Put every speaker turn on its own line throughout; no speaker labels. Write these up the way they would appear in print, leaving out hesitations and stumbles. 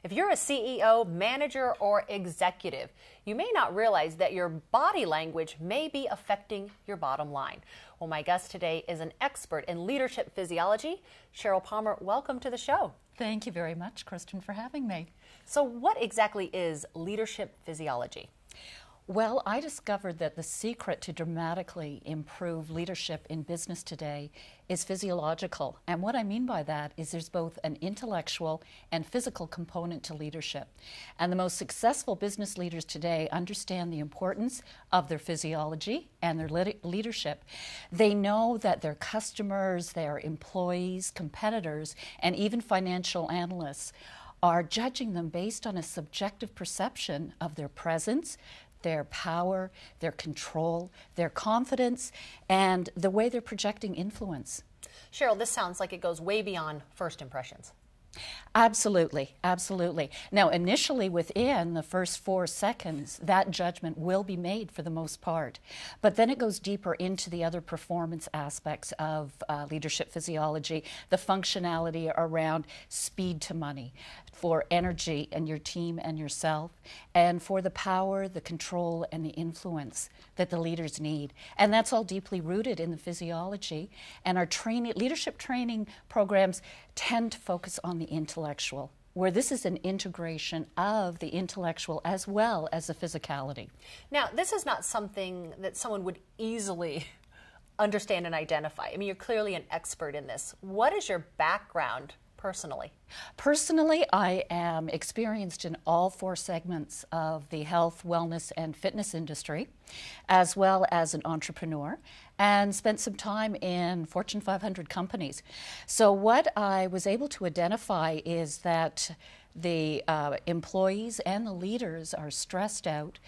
If you're a CEO, manager, or executive, you may not realize that your body language may be affecting your bottom line. Well, my guest today is an expert in leadership physiology. Cheryl Pomer, welcome to the show.
Thank you very much, Kristen, for having me.
So what exactly is leadership physiology?
Well, I discovered that the secret to dramatically improve leadership in business today is physiological. And what I mean by that is there's both an intellectual and physical component to leadership. And the most successful business leaders today understand the importance of their physiology and their leadership. They know that their customers, their employees, competitors, and even financial analysts are judging them based on a subjective perception of their presence, their power, their control, their confidence, and the way they're projecting influence.
Cheryl, this sounds like it goes way beyond first impressions.
Absolutely, absolutely. Now, initially within the first 4 seconds, that judgment will be made for the most part. But then it goes deeper into the other performance aspects of leadership physiology, the functionality around speed to money, for energy and your team and yourself, and for the power, the control, and the influence that the leaders need. And that's all deeply rooted in the physiology. And our leadership training programs tend to focus on the intellectual, where this is an integration of the intellectual as well as the physicality.
Now, this is not something that someone would easily understand and identify. I mean, you're clearly an expert in this. What is your background personally?
Personally, I am experienced in all 4 segments of the health, wellness, and fitness industry, as well as an entrepreneur, and spent some time in Fortune 500 companies. So what I was able to identify is that the employees and the leaders are stressed out.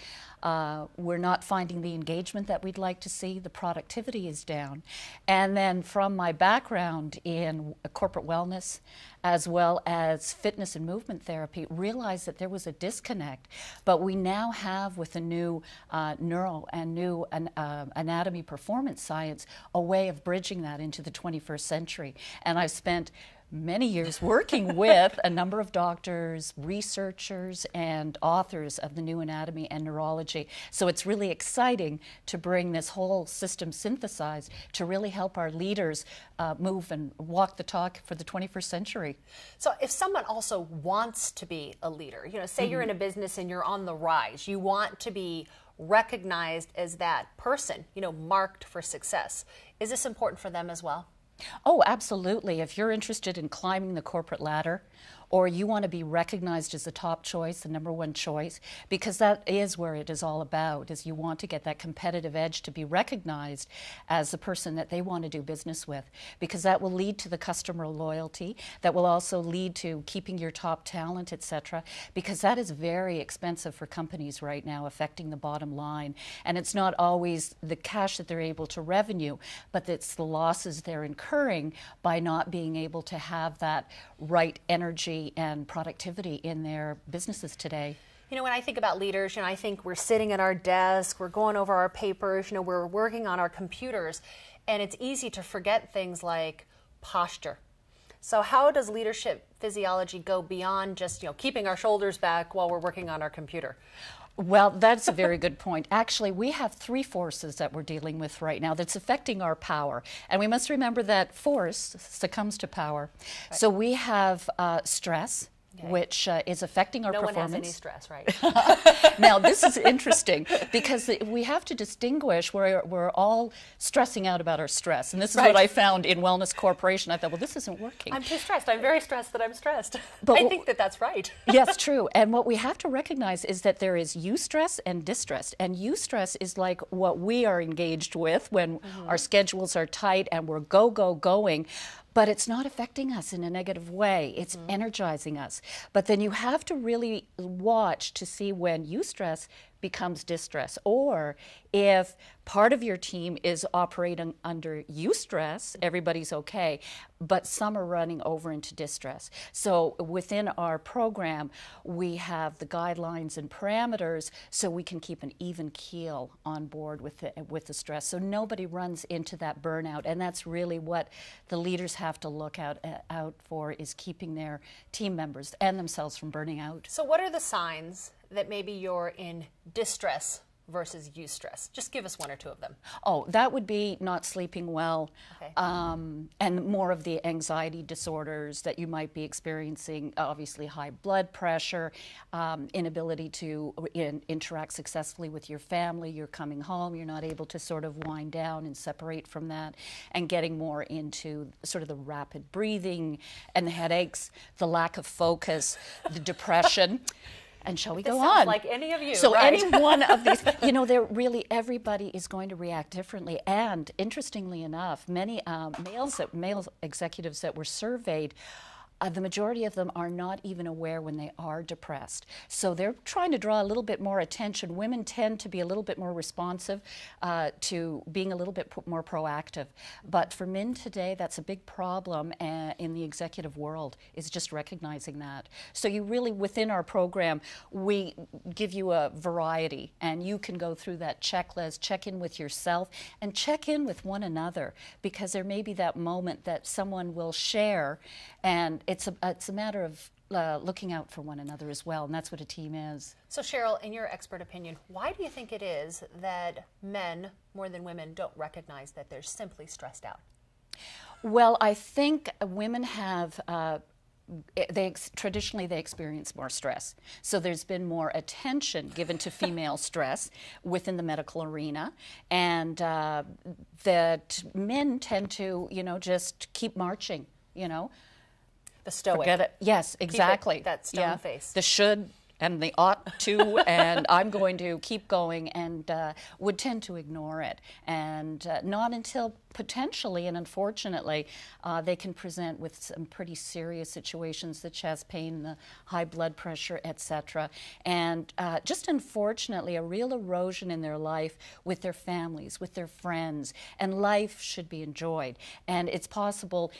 We're not finding the engagement that we'd like to see. The productivity is down. And then from my background in corporate wellness, as well as fitness and movement therapy, realized that there was a disconnect. But we now have, with the new neuro and new anatomy performance science, a way of bridging that into the 21st century. And I've spent many years working with a number of doctors, researchers, and authors of the new anatomy and neurology. So it's really exciting to bring this whole system synthesized to really help our leaders move and walk the talk for the 21st century.
So if someone also wants to be a leader, you know, say you're in a business and you're on the rise, you want to be recognized as that person, you know, marked for success. Is this important for them as well?
Oh, absolutely. If you're interested in climbing the corporate ladder, or you want to be recognized as the top choice, the #1 choice, because that is where it is all about, is you want to get that competitive edge to be recognized as the person that they want to do business with, because that will lead to the customer loyalty, that will also lead to keeping your top talent, etc., because that is very expensive for companies right now, affecting the bottom line. And it's not always the cash that they're able to revenue, but it's the losses they're incurring by not being able to have that right energy and productivity in their businesses today.
You know, when I think about leaders, you know, I think we're sitting at our desk, we're going over our papers, you know, we're working on our computers, and it's easy to forget things like posture. So how does leadership physiology go beyond just, you know, keeping our shoulders back while we're working on our computer?
Well, that's a very good point. Actually, we have 3 forces that we're dealing with right now that's affecting our power. And we must remember that force succumbs to power. Right. So we have stress, which is affecting our performance.
No one has any stress, right?
Now, this is interesting because we have to distinguish where we're all stressing out about our stress. And this is what I found in Wellness Corporation. I thought, well, this isn't working.
I'm too stressed. I'm very stressed that I'm stressed. But I think that that's right.
Yes, true. And what we have to recognize is that there is eustress and distress. And eustress is like what we are engaged with when our schedules are tight and we're going. But it's not affecting us in a negative way. It's energizing us. But then you have to really watch to see when eustress becomes distress. Or if part of your team is operating under eustress, everybody's okay, but some are running over into distress. So within our program, we have the guidelines and parameters so we can keep an even keel on board with the stress. So nobody runs into that burnout, and that's really what the leaders have to look out for, is keeping their team members and themselves from burning out.
So what are the signs that maybe you're in distress versus eustress? Just give us one or two of them.
Oh, that would be not sleeping well,
okay.
And more of the anxiety disorders that you might be experiencing, obviously high blood pressure, inability to interact successfully with your family, you're coming home, you're not able to sort of wind down and separate from that, and getting more into sort of the rapid breathing and the headaches, the lack of focus, the depression. And shall we go on?
Sounds like any of you,
so
right?
any one of these, you know, they're really, everybody is going to react differently. And interestingly enough, many male executives that were surveyed, the majority of them are not even aware when they are depressed. So they're trying to draw a little bit more attention. Women tend to be a little bit more responsive to being a little bit more proactive. But for men today, that's a big problem in the executive world, is just recognizing that. So you really, within our program, we give you a variety, and you can go through that checklist, check in with yourself, and check in with one another, because there may be that moment that someone will share, and it's a matter of looking out for one another as well, and that's what a team is.
So Cheryl, in your expert opinion, why do you think it is that men, more than women, don't recognize that they're simply stressed out?
Well, I think women have traditionally they experience more stress. So there's been more attention given to female stress within the medical arena, and that men tend to, you know, just keep marching, you know.
The stoic.
Forget it. Yes, exactly.
That stone face.
The should and the ought to, and I'm going to keep going, and would tend to ignore it. And not until potentially and unfortunately they can present with some pretty serious situations, the chest pain, the high blood pressure, etc. And just unfortunately a real erosion in their life with their families, with their friends, and life should be enjoyed. And it's possible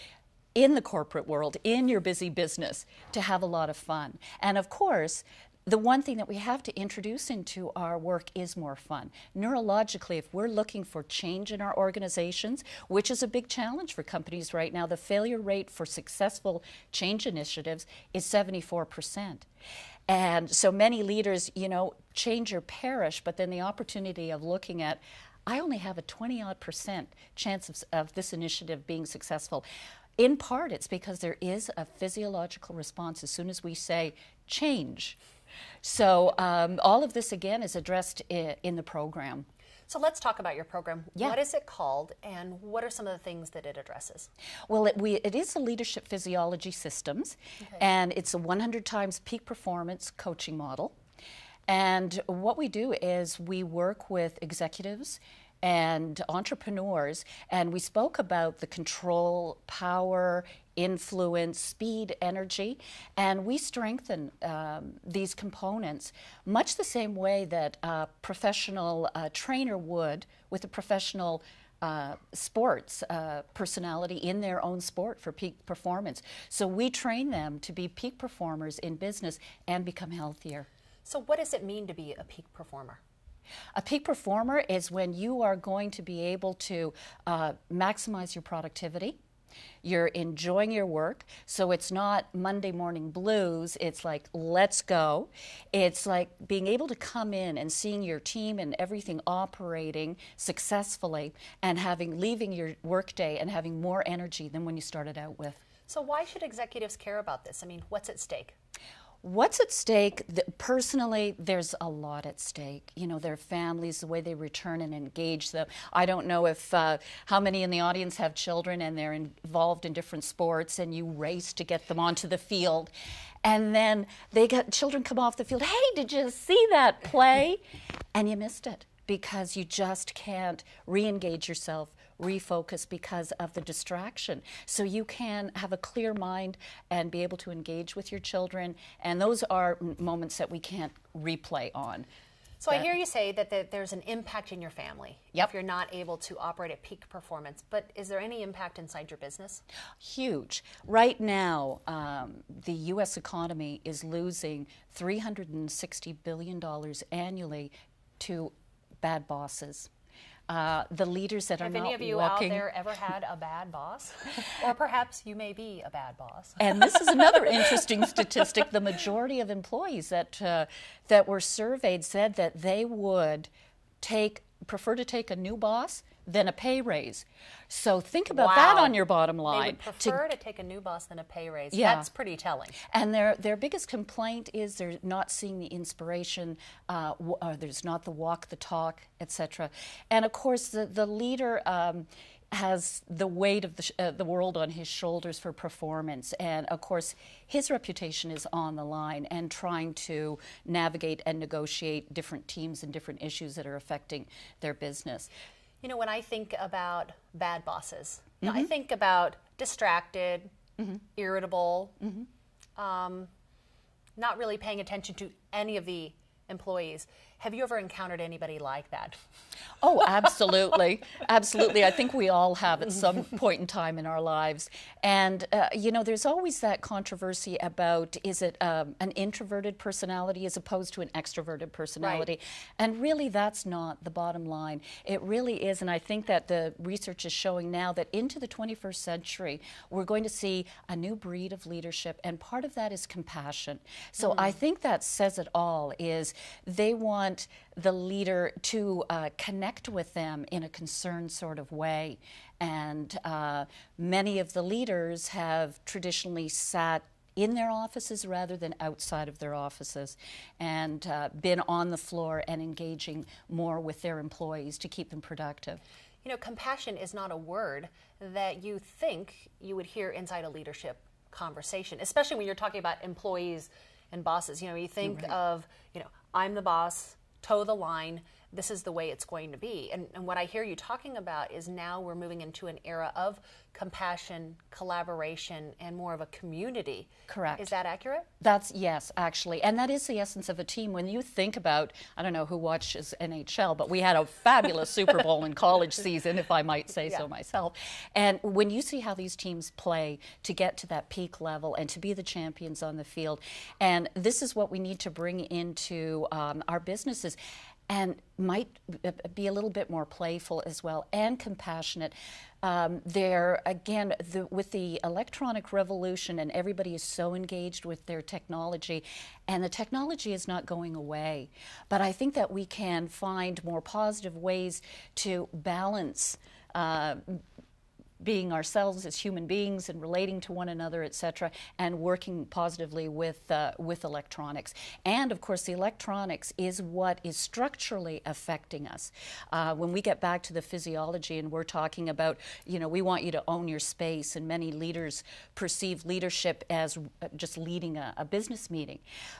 in the corporate world, in your busy business, to have a lot of fun. And of course, the one thing that we have to introduce into our work is more fun. Neurologically, if we're looking for change in our organizations, which is a big challenge for companies right now, the failure rate for successful change initiatives is 74%. And so many leaders, you know, change or perish, but then the opportunity of looking at, I only have a 20-odd% chance of this initiative being successful. In part, it's because there is a physiological response as soon as we say change. So all of this, again, is addressed in the program.
So let's talk about your program.
Yeah.
What is it called, and what are some of the things that it addresses?
Well, it is a leadership physiology systems, okay. And it's a 100 times peak performance coaching model. And what we do is we work with executives and entrepreneurs, and we spoke about the control, power, influence, speed, energy, and we strengthen these components much the same way that a professional trainer would with a professional sports personality in their own sport for peak performance. So we train them to be peak performers in business and become healthier.
So what does it mean to be a peak performer?
A peak performer is when you are going to be able to maximize your productivity. You're enjoying your work, so it's not Monday morning blues. It's like, let's go. It's like being able to come in and seeing your team and everything operating successfully, and leaving your workday and having more energy than when you started out with.
So why should executives care about this? I mean, what's at stake?
What's at stake? Personally, there's a lot at stake. You know, their families, the way they return and engage them. I don't know if how many in the audience have children and they're involved in different sports, and you race to get them onto the field, and then children come off the field. Hey, did you see that play? And you missed it because you just can't re-engage yourself, refocus because of the distraction. So you can have a clear mind and be able to engage with your children, and those are moments that we can't replay on.
So I hear you say that there's an impact in your family
Yep.
if you're not able to operate at peak performance, but is there any impact inside your business?
Huge. Right now, the U.S. economy is losing $360 billion annually to bad bosses. The leaders that are not
Have any of you
walking.
out there ever had a bad boss? Or perhaps you may be a bad boss.
And this is another interesting statistic. The majority of employees that were surveyed said that they would prefer to take a new boss than a pay raise. So think about that on your bottom line.
They would prefer to take a new boss than a pay raise.
Yeah.
That's pretty telling.
And their biggest complaint is they're not seeing the inspiration, there's not the walk, the talk, etc. And of course, the leader has the weight of the world on his shoulders for performance. And of course, his reputation is on the line and trying to navigate and negotiate different teams and different issues that are affecting their business.
You know, when I think about bad bosses, you know, I think about distracted, irritable, not really paying attention to any of the employees. Have you ever encountered anybody like that?
Oh, absolutely. Absolutely. I think we all have at some point in time in our lives. And, you know, there's always that controversy about, is it an introverted personality as opposed to an extroverted personality?
Right.
And really, that's not the bottom line. It really is. And I think that the research is showing now that into the 21st century, we're going to see a new breed of leadership. And part of that is compassion. So I think that says it all, is they want the leader to connect with them in a concerned sort of way. And many of the leaders have traditionally sat in their offices rather than outside of their offices and been on the floor and engaging more with their employees to keep them productive.
You know, compassion is not a word that you think you would hear inside a leadership conversation, especially when you're talking about employees and bosses. You know, you think of, you know, I'm the boss, toe the line, this is the way it's going to be. And what I hear you talking about is now we're moving into an era of compassion, collaboration, and more of a community.
Correct.
Is that accurate?
Yes, actually. And that is the essence of a team. When you think about, I don't know who watches NHL, but we had a fabulous Super Bowl in college season, if I might say so myself. And when you see how these teams play to get to that peak level and to be the champions on the field, and this is what we need to bring into our businesses. And might be a little bit more playful as well and compassionate. There, again, with the electronic revolution, and everybody is so engaged with their technology, and the technology is not going away. But I think that we can find more positive ways to balance being ourselves as human beings and relating to one another, etc., and working positively with electronics. And of course, the electronics is what is structurally affecting us. When we get back to the physiology and we're talking about, you know, we want you to own your space, and many leaders perceive leadership as just leading a business meeting.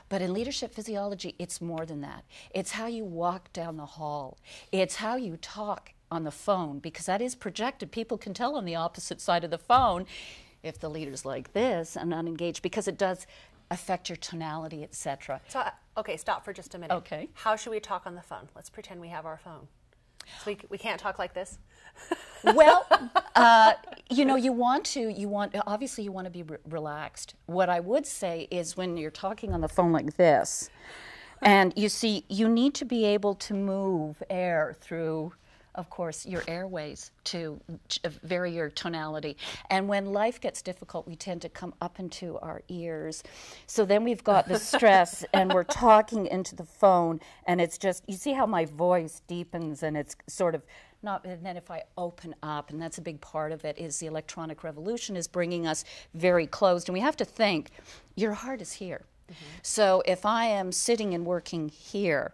But in leadership physiology, it's more than that. It's how you walk down the hall. It's how you talk on the phone, because that is projected. People can tell on the opposite side of the phone if the leader's like this and unengaged, because it does affect your tonality, etc.
So, okay, stop for just a minute.
Okay.
How should we talk on the phone? Let's pretend we have our phone. So we can't talk like this?
Well, you know, obviously you want to be relaxed. What I would say is when you're talking on the phone like this, and you see, you need to be able to move air through, of course, your airways to vary your tonality. And when life gets difficult, we tend to come up into our ears. So then we've got the stress, and we're talking into the phone, and it's just, you see how my voice deepens, and it's sort of not, and then if I open up, and that's a big part of it, is the electronic revolution is bringing us very closed. And we have to think, your heart is here. So if I am sitting and working here,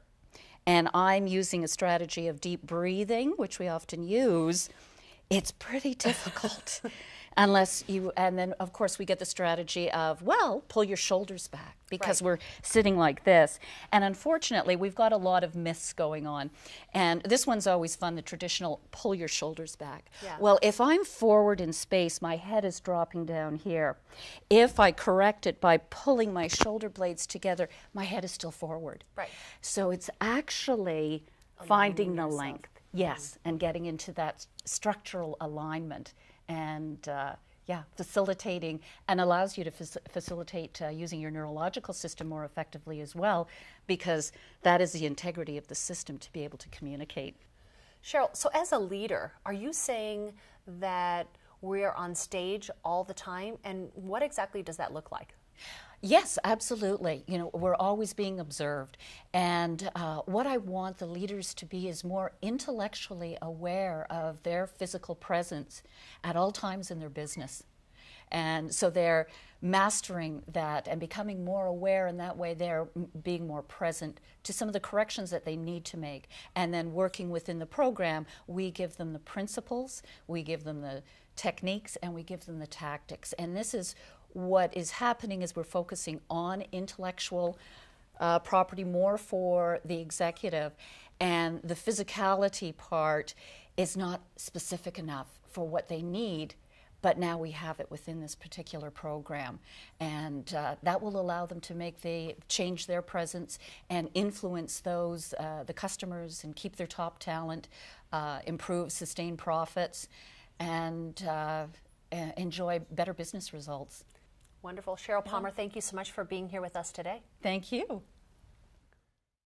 and I'm using a strategy of deep breathing, which we often use, it's pretty difficult. unless you, and then of course we get the strategy of, well, pull your shoulders back because we're sitting like this. And unfortunately, we've got a lot of myths going on. And this one's always fun, the traditional pull your shoulders back.
Yeah.
Well, if I'm forward in space, my head is dropping down here. If I correct it by pulling my shoulder blades together, my head is still forward.
Right.
So it's actually finding the length. Yes, and getting into that structural alignment and yeah, facilitating, and allows you to facilitate using your neurological system more effectively as well, because that is the integrity of the system to be able to communicate.
Cheryl, so as a leader, are you saying that we're on stage all the time, and what exactly does that look like?
Yes, absolutely. You know, we're always being observed. And what I want the leaders to be is more intellectually aware of their physical presence at all times in their business. And so they're mastering that and becoming more aware, and that way they're being more present to some of the corrections that they need to make. And then working within the program, we give them the principles, we give them the techniques, and we give them the tactics. And this is what is happening is we're focusing on intellectual property more for the executive, and the physicality part is not specific enough for what they need, but now we have it within this particular program, and that will allow them to change their presence and influence those, the customers, and keep their top talent, improve, sustain profits, and enjoy better business results.
Wonderful. Cheryl Pomer, thank you so much for being here with us today.
Thank you.